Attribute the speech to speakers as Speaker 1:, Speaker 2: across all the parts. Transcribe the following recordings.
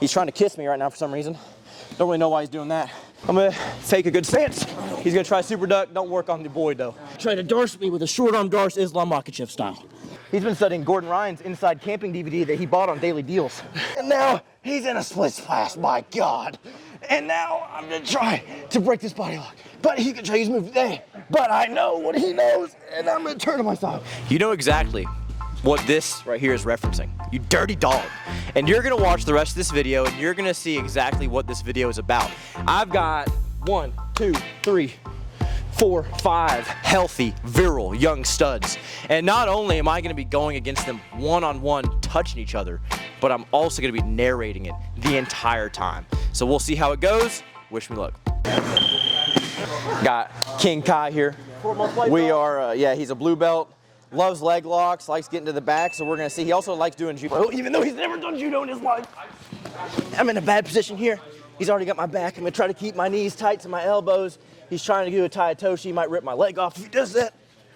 Speaker 1: He's trying to kiss me right now for some reason. Don't really know why he's doing that. I'm gonna take a good stance. He's gonna try super duck. Don't work on the boy though. Try to darce me with a short arm darce, Islam Makhachev style. He's been studying Gordon Ryan's Inside Camping DVD that he bought on Daily Deals. And now he's in a split splash, my God. And now I'm gonna try to break this body lock. But he can try his move today. But I know what he knows, and I'm gonna turn on my side. You know exactly what this right here is referencing. You dirty dog. And you're gonna watch the rest of this video and you're gonna see exactly what this video is about. I've got 1, 2, 3, 4, 5 healthy, virile, young studs. And not only am I gonna be going against them one-on-one, touching each other, but I'm also gonna be narrating it the entire time. So we'll see how it goes. Wish me luck. Got King Kai here. We are, yeah, he's a blue belt. Loves leg locks, likes getting to the back, so we're gonna see. He also likes doing judo, even though he's never done judo in his life. I'm in a bad position here. He's already got my back. I'm gonna try to keep my knees tight to my elbows. He's trying to do a Taitoshi. He might rip my leg off if he does that.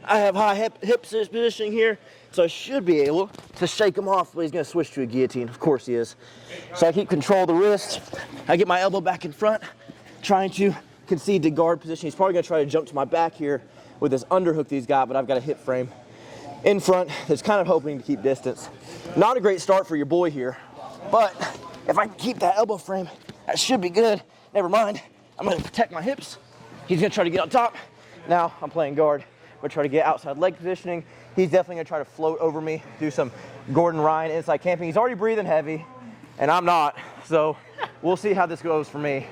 Speaker 1: I have high hip positioning here, so I should be able to shake him off, but he's gonna switch to a guillotine. Of course he is. So I keep control of the wrist. I get my elbow back in front, trying to concede to guard position. He's probably gonna try to jump to my back here with this underhook that he's got, but I've got a hip frame in front that's kind of hoping to keep distance. Not a great start for your boy here, but if I can keep that elbow frame, that should be good. Never mind, I'm gonna protect my hips. He's gonna try to get on top. Now I'm playing guard. I'm gonna try to get outside leg positioning. He's definitely gonna try to float over me, do some Gordon Ryan inside camping. He's already breathing heavy, and I'm not, so we'll see how this goes for me.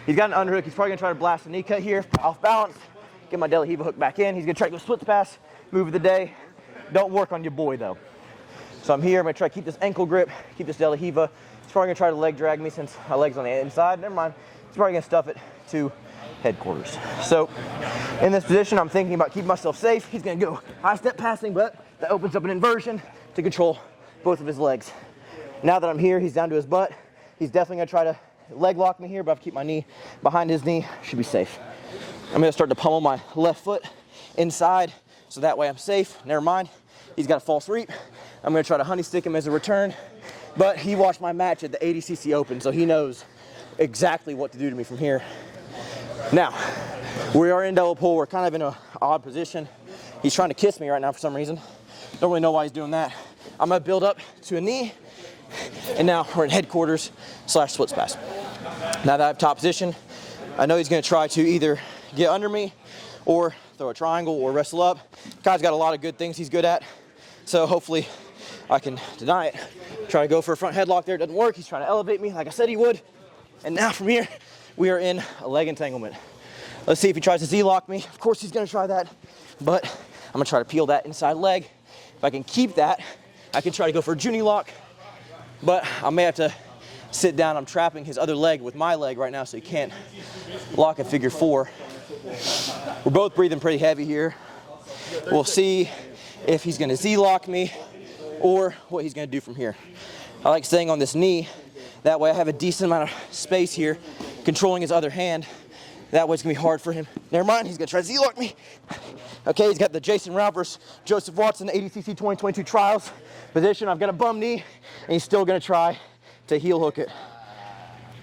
Speaker 1: He's got an underhook. He's probably gonna try to blast a knee cut here, off balance, get my De La Riva hook back in. He's gonna try to go splits pass, move of the day. Don't work on your boy though. So I'm here, I'm gonna try to keep this ankle grip, keep this De La Riva. He's probably gonna try to leg drag me since my leg's on the inside. Never mind, he's probably gonna stuff it to headquarters. So in this position, I'm thinking about keeping myself safe. He's gonna go high step passing, but that opens up an inversion to control both of his legs. Now that I'm here, he's down to his butt. He's definitely gonna try to leg lock me here, but I have to keep my knee behind his knee, should be safe. I'm gonna start to pummel my left foot inside, so that way I'm safe. Never mind, he's got a false reap. I'm gonna try to honey stick him as a return, but he watched my match at the 80cc Open, so he knows exactly what to do to me from here. Now, we are in double pull. We're kind of in an odd position. He's trying to kiss me right now for some reason. Don't really know why he's doing that. I'm gonna build up to a knee, and now we're in headquarters / splits pass. Now that I have top position, I know he's gonna try to either get under me or throw a triangle or wrestle up. Kai's got a lot of good things he's good at, so hopefully I can deny it. Try to go for a front headlock there, it doesn't work. He's trying to elevate me like I said he would. And now from here, we are in a leg entanglement. Let's see if he tries to Z-lock me. Of course he's gonna try that, but I'm gonna try to peel that inside leg. If I can keep that, I can try to go for a Junie lock, but I may have to sit down. I'm trapping his other leg with my leg right now, so he can't lock a figure four. We're both breathing pretty heavy here. We'll see if he's gonna Z-lock me or what he's gonna do from here. I like staying on this knee. That way I have a decent amount of space here, controlling his other hand. That way it's gonna be hard for him. Never mind, he's gonna try to Z-lock me. Okay, he's got the Jason Rao versus Joseph Watson 80cc 2022 trials position. I've got a bum knee, and he's still gonna try to heel hook it.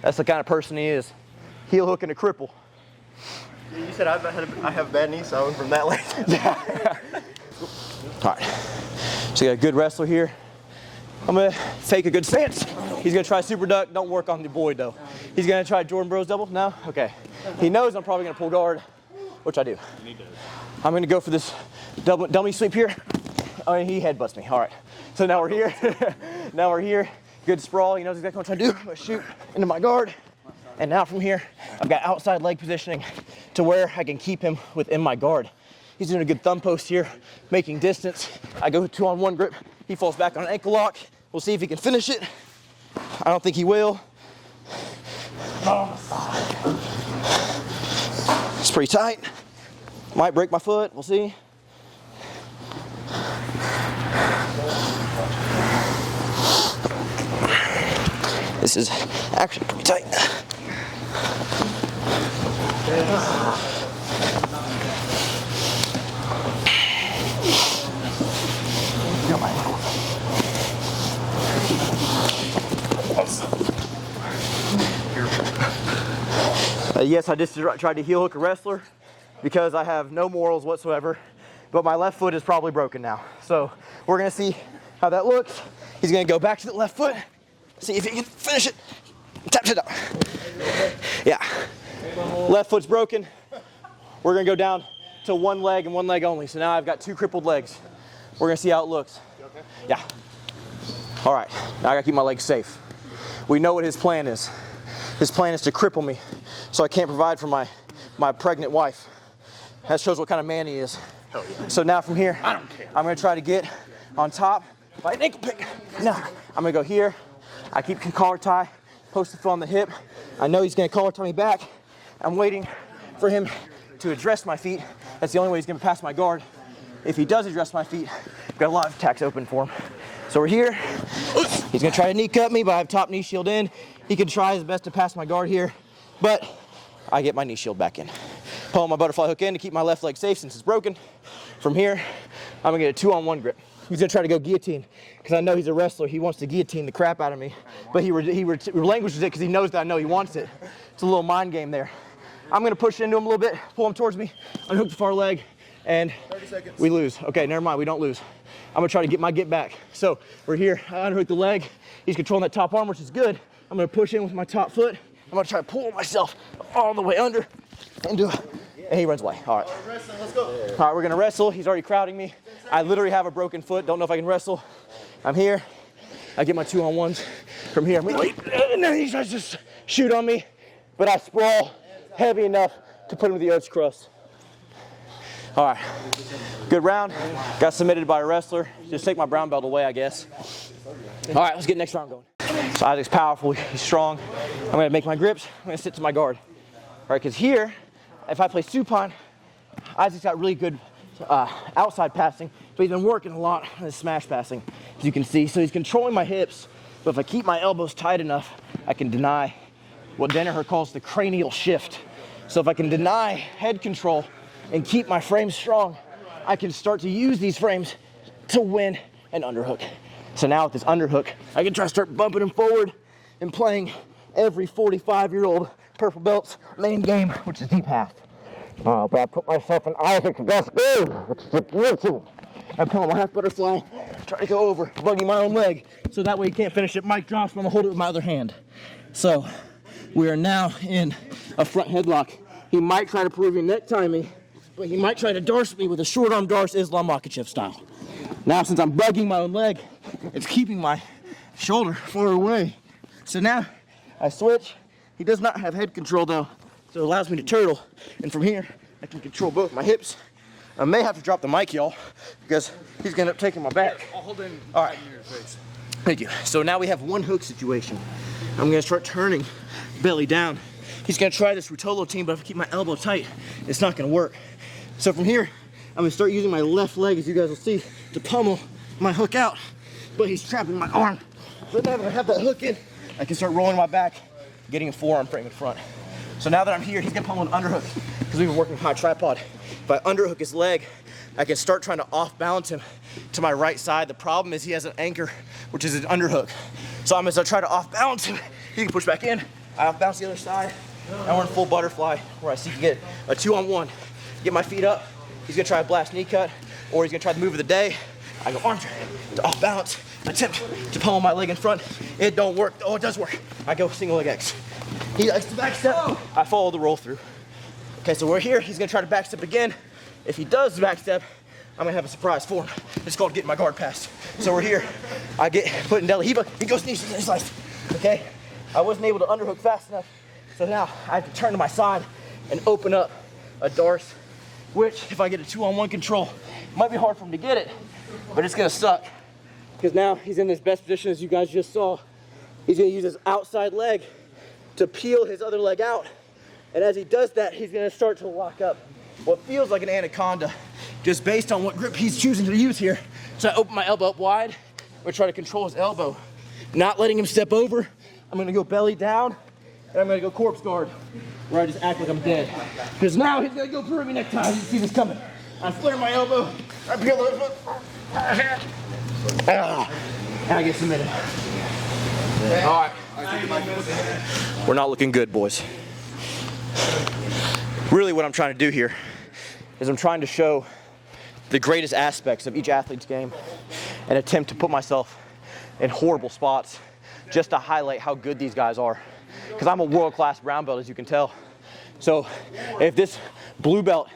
Speaker 1: That's the kind of person he is. Heel hooking a cripple.
Speaker 2: You said I have a bad knee, so I went from that leg.
Speaker 1: Yeah. All right, so you got a good wrestler here. I'm gonna take a good stance. He's gonna try super duck. Don't work on the boy though. He's gonna try Jordan Bros double. No? Okay. He knows I'm probably gonna pull guard, which I do. I'm gonna go for this dummy sweep here. Oh, and he headbutts me. All right. So now we're here. Now we're here. Good sprawl. He knows exactly what I'm trying to do. I'm gonna shoot into my guard. And now from here, I've got outside leg positioning to where I can keep him within my guard. He's doing a good thumb post here, making distance. I go 2-on-1 grip. He falls back on an ankle lock. We'll see if he can finish it. I don't think he will. It's pretty tight. Might break my foot, we'll see. This is actually pretty tight. Yes, I just tried to heel hook a wrestler because I have no morals whatsoever, but my left foot is probably broken now. So we're gonna see how that looks. He's gonna go back to the left foot, see if he can finish it. Taps it up. Yeah, left foot's broken. We're gonna go down to one leg and one leg only. So now I've got 2 crippled legs. We're gonna see how it looks. Yeah. All right, now I gotta keep my legs safe. We know what his plan is. His plan is to cripple me so I can't provide for my pregnant wife. That shows what kind of man he is.
Speaker 2: Hell yeah.
Speaker 1: So now from here,
Speaker 2: I don't care.
Speaker 1: I'm gonna try to get on top by an ankle pick. No, I'm gonna go here. I keep collar tie, post the foot on the hip. I know he's gonna collar tie me back. I'm waiting for him to address my feet. That's the only way he's gonna pass my guard. If he does address my feet, I've got a lot of attacks open for him. So we're here. He's gonna try to knee cut me, but I have top knee shield in. He can try his best to pass my guard here, but I get my knee shield back in. Pull my butterfly hook in to keep my left leg safe since it's broken. From here, I'm gonna get a 2-on-1 grip. He's gonna try to go guillotine, because I know he's a wrestler. He wants to guillotine the crap out of me, but he relinquishes it because he knows that I know he wants it. It's a little mind game there. I'm gonna push into him a little bit, pull him towards me, unhook the far leg, and
Speaker 2: 30 seconds.
Speaker 1: We lose. Okay, never mind, we don't lose. I'm gonna try to get my get back. So we're here, I unhook the leg. He's controlling that top arm, which is good. I'm gonna push in with my top foot. I'm gonna try to pull myself all the way under and he runs away. All right.
Speaker 2: Let's go.
Speaker 1: All right, we're gonna wrestle. He's already crowding me. I literally have a broken foot. Don't know if I can wrestle. I'm here. I get my 2-on-1s from here. And then he tries to shoot on me, but I sprawl heavy enough to put him to the earth's crust. All right, good round. Got submitted by a wrestler. Just take my brown belt away, I guess. All right, let's get next round going. So Isaac's powerful, he's strong. I'm gonna make my grips, I'm gonna sit to my guard. All right, because here, if I play supine, Isaac's got really good outside passing, but he's been working a lot on his smash passing, as you can see. So he's controlling my hips, but if I keep my elbows tight enough, I can deny what Danaher calls the cranial shift. So if I can deny head control and keep my frames strong, I can start to use these frames to win an underhook. So now with this underhook, I can try to start bumping him forward and playing every 45-year-old purple belt's main game, which is deep half. But I put myself in Isaac's best game, which is jiu-jitsu. I pull my half butterfly, try to go over, bugging my own leg, so that way he can't finish it. Mike drops, I'm gonna hold it with my other hand. So we are now in a front headlock. He might try to Peruvian necktie me, but he might try to darce me with a short arm darce, Islam Makhachev style. Now, since I'm bugging my own leg, it's keeping my shoulder far away. So now I switch. He does not have head control though, so it allows me to turtle. And from here, I can control both my hips. I may have to drop the mic, y'all, because he's gonna end up taking my back.
Speaker 3: I'll hold in.
Speaker 1: All right. Thank you. So now we have one hook situation. I'm gonna start turning belly down. He's gonna try this Rutolo team, but if I keep my elbow tight, it's not gonna work. So from here, I'm gonna start using my left leg, as you guys will see, to pummel my hook out, but he's trapping my arm. So now that I have that hook in, I can start rolling my back, getting a forearm frame in front. So now that I'm here, he's gonna pummel an underhook, because we've been working with my tripod. If I underhook his leg, I can start trying to off balance him to my right side. The problem is he has an anchor, which is an underhook. So I'm gonna try to off balance him. He can push back in, I off balance the other side. Now we're in full butterfly, where I see you get a 2-on-1. Get my feet up. He's gonna try a blast knee cut, or he's gonna try the move of the day. I go arm drag to off balance, attempt to pummel my leg in front. It don't work. Oh, it does work. I go single leg X. He likes to back step. I follow the roll through. Okay, so we're here. He's gonna try to back step again. If he does back step, I'm gonna have a surprise for him. It's called getting my guard passed. So we're here. I get put in deli. He goes knee slice. Okay, I wasn't able to underhook fast enough, so now I have to turn to my side and open up a darce, which if I get a 2-on-1 control, might be hard for him to get it, but it's gonna suck, because now he's in his best position, as you guys just saw. He's gonna use his outside leg to peel his other leg out, and as he does that, he's gonna start to lock up what feels like an anaconda, just based on what grip he's choosing to use here. So I open my elbow up wide, or try to control his elbow, not letting him step over. I'm gonna go belly down, and I'm gonna go corpse guard, where I just act like I'm dead. Because now he's gonna go Peruvian necktie. You see this coming. I flare my elbow, I peel the foot, and I get submitted. All right. We're not looking good, boys. Really what I'm trying to do here is I'm trying to show the greatest aspects of each athlete's game and attempt to put myself in horrible spots just to highlight how good these guys are. Because I'm a world-class brown belt, as you can tell. So if this blue belt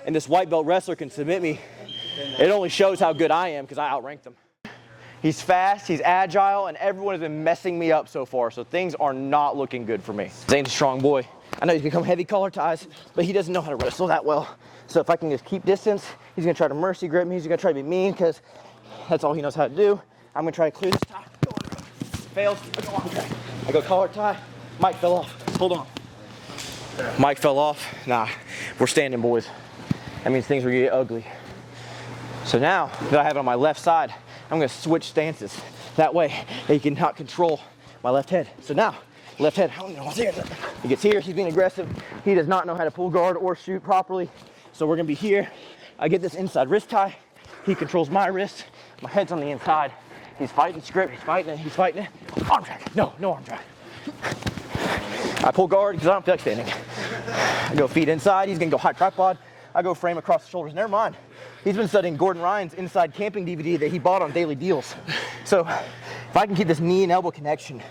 Speaker 1: and this white belt wrestler can submit me, it only shows how good I am because I outrank them. He's fast, he's agile, and everyone has been messing me up so far, so things are not looking good for me. Zane's a strong boy. I know he's become heavy collar ties, but he doesn't know how to wrestle that well. So if I can just keep distance, he's gonna try to mercy grip me, he's gonna try to be mean because that's all he knows how to do. I'm gonna try to clear this tie. Fails, I go collar tie. Mike fell off, hold on. Mike fell off, nah, we're standing, boys. That means things are gonna get ugly. So now that I have it on my left side, I'm gonna switch stances. That way, he cannot control my left head. So now, left head, I don't know what's here. He gets here, he's being aggressive. He does not know how to pull guard or shoot properly. So we're gonna be here. I get this inside wrist tie. He controls my wrist. My head's on the inside. He's fighting script, he's fighting it, he's fighting it. Arm drag, no arm drag. I pull guard because I don't feel like standing. I go feet inside, he's gonna go high tripod. I go frame across the shoulders, never mind. He's been studying Gordon Ryan's Inside Camping DVD that he bought on daily deals. So if I can keep this knee and elbow connection,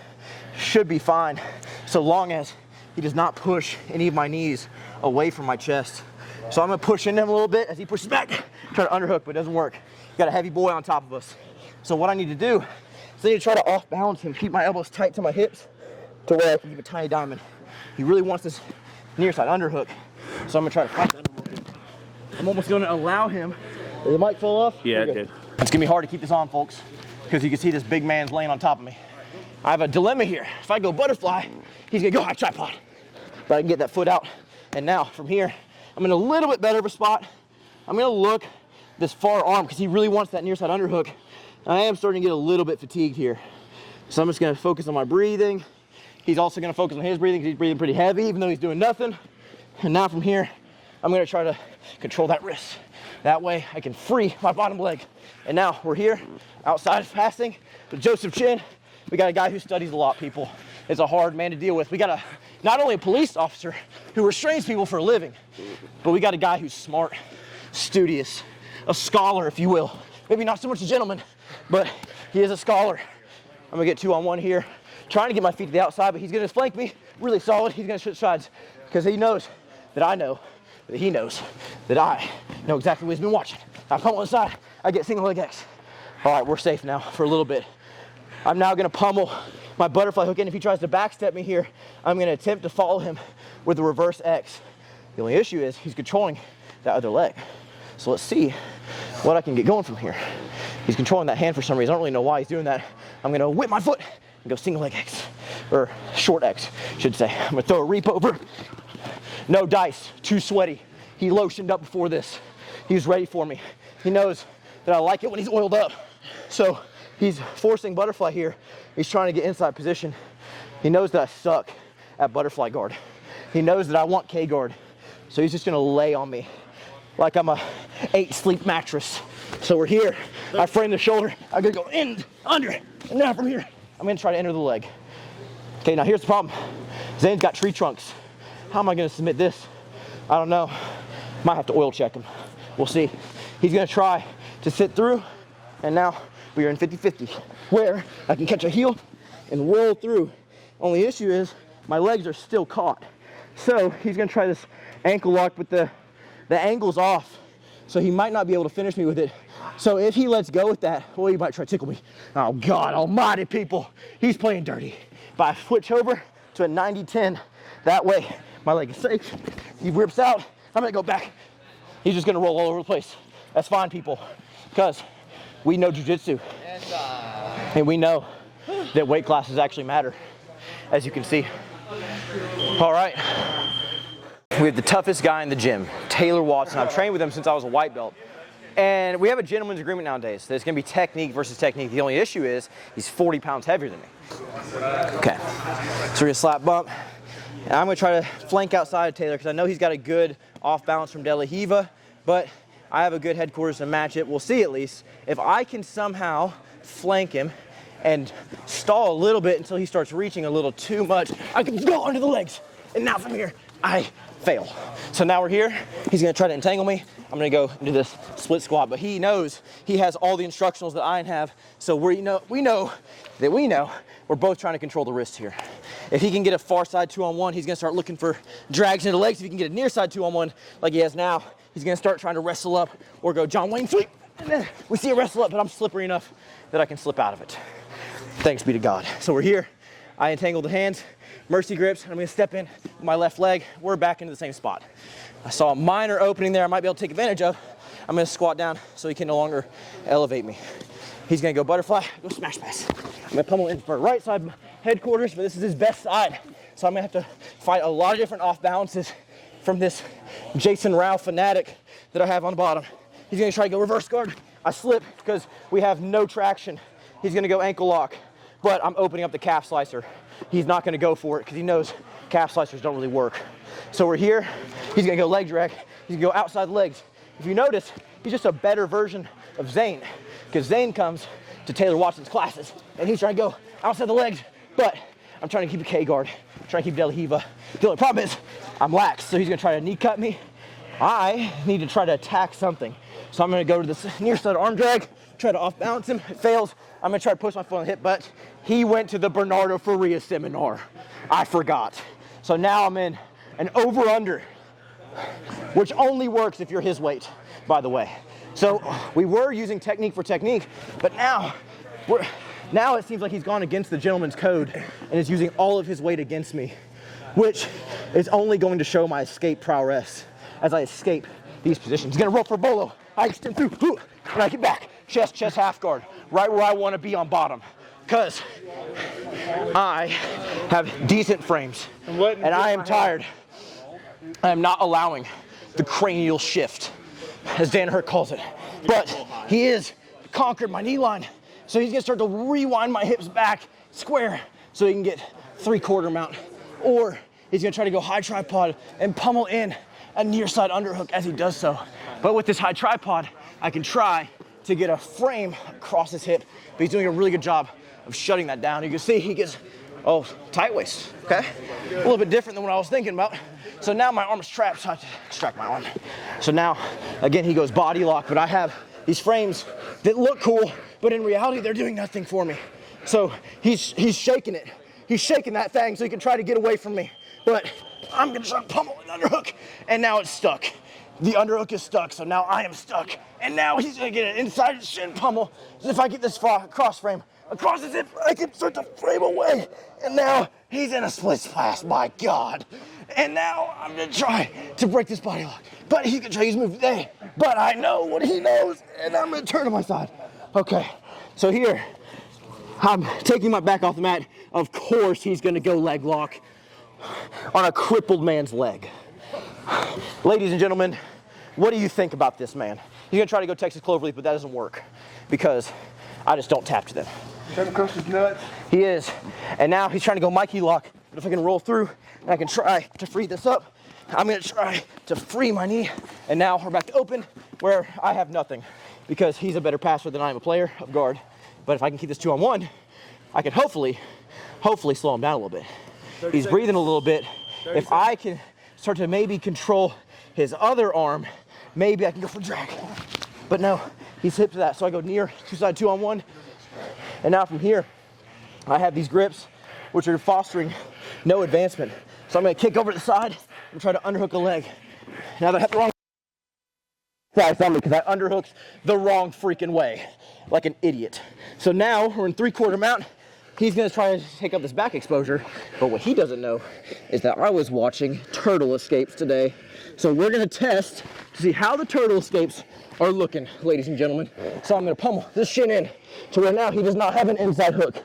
Speaker 1: should be fine, so long as he does not push any of my knees away from my chest. So I'm gonna push into him a little bit as he pushes back, try to underhook, but it doesn't work. Got a heavy boy on top of us. So what I need to do is I need to try to off balance him, keep my elbows tight to my hips to where I can keep a tiny diamond. He really wants this near side underhook, so I'm gonna try to fight that a little bit. I'm almost gonna allow him. Did the mic fall off?
Speaker 3: Yeah, it did.
Speaker 1: It's gonna be hard to keep this on, folks, because you can see this big man's laying on top of me. I have a dilemma here. If I go butterfly, he's gonna go high tripod. But I can get that foot out. And now from here, I'm in a little bit better of a spot. I'm gonna look this far arm because he really wants that near side underhook. I am starting to get a little bit fatigued here. So I'm just gonna focus on my breathing. He's also gonna focus on his breathing because he's breathing pretty heavy even though he's doing nothing. And now from here, I'm gonna try to control that wrist. That way I can free my bottom leg. And now we're here outside of passing with Joseph Chin. We got a guy who studies a lot, people. It's a hard man to deal with. We got not only a police officer who restrains people for a living, but we got a guy who's smart, studious, a scholar, if you will. Maybe not so much a gentleman, but he is a scholar. I'm gonna get 2-on-1 here, trying to get my feet to the outside, but he's gonna flank me really solid. He's gonna switch sides because he knows that I know that he knows that I know exactly what he's been watching. I come on the side, I get single leg X. All right, we're safe now for a little bit. I'm now gonna pummel my butterfly hook in. If he tries to backstep me here, I'm gonna attempt to follow him with the reverse X. The only issue is he's controlling that other leg. So let's see what I can get going from here. He's controlling that hand for some reason. I don't really know why he's doing that. I'm gonna whip my foot and go single leg X, or short X, I should say. I'm gonna throw a reap over. No dice, too sweaty. He lotioned up before this. He's ready for me. He knows that I like it when he's oiled up. So he's forcing butterfly here. He's trying to get inside position. He knows that I suck at butterfly guard. He knows that I want K guard. So he's just gonna lay on me like I'm a 8-sleep mattress. So we're here. I frame the shoulder. I'm gonna go in, under, and now from here, I'm gonna try to enter the leg. Okay, now here's the problem. Zane's got tree trunks. How am I gonna submit this? I don't know. Might have to oil check him. We'll see. He's gonna try to sit through, and now we are in 50-50, where I can catch a heel and roll through. Only issue is my legs are still caught. So he's gonna try this ankle lock, but the angle's off. So he might not be able to finish me with it. So if he lets go with that, well, he might try to tickle me. Oh God almighty, people. He's playing dirty. But I switch over to a 90-10. That way, my leg is safe. He rips out, I'm gonna go back. He's just gonna roll all over the place. That's fine, people, because we know jiu-jitsu. And we know that weight classes actually matter, as you can see. All right. We have the toughest guy in the gym, Taylor Watson. I've trained with him since I was a white belt. And we have a gentleman's agreement nowadays. There's gonna be technique versus technique. The only issue is he's 40 pounds heavier than me. Okay, so we're gonna slap bump. And I'm gonna try to flank outside of Taylor because I know he's got a good off balance from De La Hiva, but I have a good headquarters to match it. We'll see at least. If I can somehow flank him and stall a little bit until he starts reaching a little too much, I can go under the legs. And now from here, I fail. So now we're here. He's gonna try to entangle me. I'm gonna go do this split squat, but he knows he has all the instructionals that I have. So we know we're both trying to control the wrist here. If he can get a far side 2-on-1, he's gonna start looking for drags into the legs. If he can get a near side 2-on-1 like he has now, he's gonna start trying to wrestle up or go John Wayne sweep. And then we see a wrestle up, but I'm slippery enough that I can slip out of it. Thanks be to God. So we're here. I entangled the hands, mercy grips. I'm gonna step in with my left leg. We're back into the same spot. I saw a minor opening there I might be able to take advantage of. I'm gonna squat down so he can no longer elevate me. He's gonna go butterfly, go smash pass. I'm gonna pummel in for right side headquarters, but this is his best side. So I'm gonna have to fight a lot of different off balances from this Jason Rao fanatic that I have on the bottom. He's gonna try to go reverse guard. I slip because we have no traction. He's gonna go ankle lock, but I'm opening up the calf slicer. He's not gonna go for it because he knows calf slicers don't really work. So we're here. He's gonna go leg drag. He's gonna go outside legs. If you notice, he's just a better version of Zane, because Zane comes to Taylor Watson's classes and he's trying to go outside the legs, but I'm trying to keep a K guard, I'm trying to keep De La Hiva. The only problem is I'm lax, so he's gonna try to knee cut me. I need to try to attack something. So I'm gonna go to this near side arm drag, try to off balance him. It fails. I'm gonna try to push my foot on the hip, but he went to the Bernardo Faria seminar. I forgot. So now I'm in an over under, which only works if you're his weight, by the way. So we were using technique for technique, but now it seems like he's gone against the gentleman's code and is using all of his weight against me, which is only going to show my escape prowess as I escape these positions. He's gonna roll for bolo. I extend through, and I get back. Chest, half guard, right where I wanna be on bottom. Because I have decent frames, and I am tired. I am not allowing the cranial shift, as Dan Hurt calls it. But he is conquered my knee line, so he's gonna start to rewind my hips back square so he can get 3/4 mount. Or he's gonna try to go high tripod and pummel in a near side underhook as he does so. But with this high tripod, I can try to get a frame across his hip, but he's doing a really good job of shutting that down. You can see he gets, tight waist, okay? A little bit different than what I was thinking about. So now my arm is trapped, so I have to extract my arm. So now, again, he goes body lock, but I have these frames that look cool, but in reality, they're doing nothing for me. So he's shaking it. He's shaking that thing so he can try to get away from me. But I'm gonna try to pummel an underhook, and now it's stuck. The underhook is stuck, so now I am stuck. And now he's gonna get an inside shin pummel. So if I get this cross frame across his hip, I can start to frame away. And now he's in a split splash, my God. And now I'm gonna try to break this body lock. But he can try his move today. But I know what he knows, and I'm gonna turn to my side. Okay, so here, I'm taking my back off the mat. Of course he's gonna go leg lock on a crippled man's leg. Ladies and gentlemen, what do you think about this man? He's gonna try to go Texas Cloverleaf, but that doesn't work because I just don't tap to them.
Speaker 2: Trying to crush his nuts.
Speaker 1: He is, and now he's trying to go Mikey lock, but if I can roll through and I can try to free this up, I'm gonna try to free my knee, and now we're back to open where I have nothing because he's a better passer than I am a player of guard. But if I can keep this 2-on-1, I can hopefully slow him down a little bit. He's breathing a little bit. If I can start to maybe control his other arm, maybe I can go for drag. But no, he's hip to that. So I go near, two side 2-on-1. And now from here, I have these grips, which are fostering no advancement. So I'm gonna kick over to the side and try to underhook a leg. Now that I have the wrong side on me because I underhooked the wrong freaking way, like an idiot. So now we're in 3/4 mount. He's gonna try to take up this back exposure, but what he doesn't know is that I was watching turtle escapes today. So we're gonna test to see how the turtle escapes are looking, ladies and gentlemen. So I'm gonna pummel this shin in to where now he does not have an inside hook.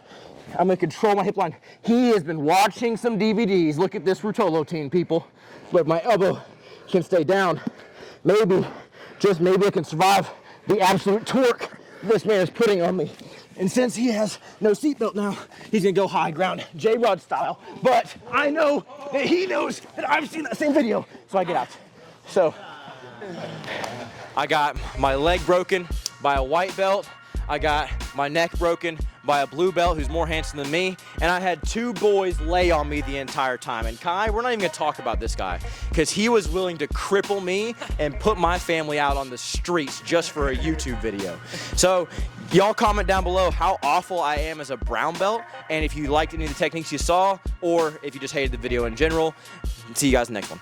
Speaker 1: I'm gonna control my hip line. He has been watching some DVDs. Look at this Rutolo team, people. But my elbow can stay down. Maybe, just maybe I can survive the absolute torque this man is putting on me. And since he has no seatbelt now, he's gonna go high ground, J-Rod style. But I know that he knows that I've seen that same video, so I get out. So, I got my leg broken by a white belt. I got my neck broken by a blue belt who's more handsome than me, and I had 2 boys lay on me the entire time. And Kai, we're not even gonna talk about this guy, because he was willing to cripple me and put my family out on the streets just for a YouTube video. So y'all comment down below how awful I am as a brown belt, and if you liked any of the techniques you saw, or if you just hated the video in general. See you guys next one.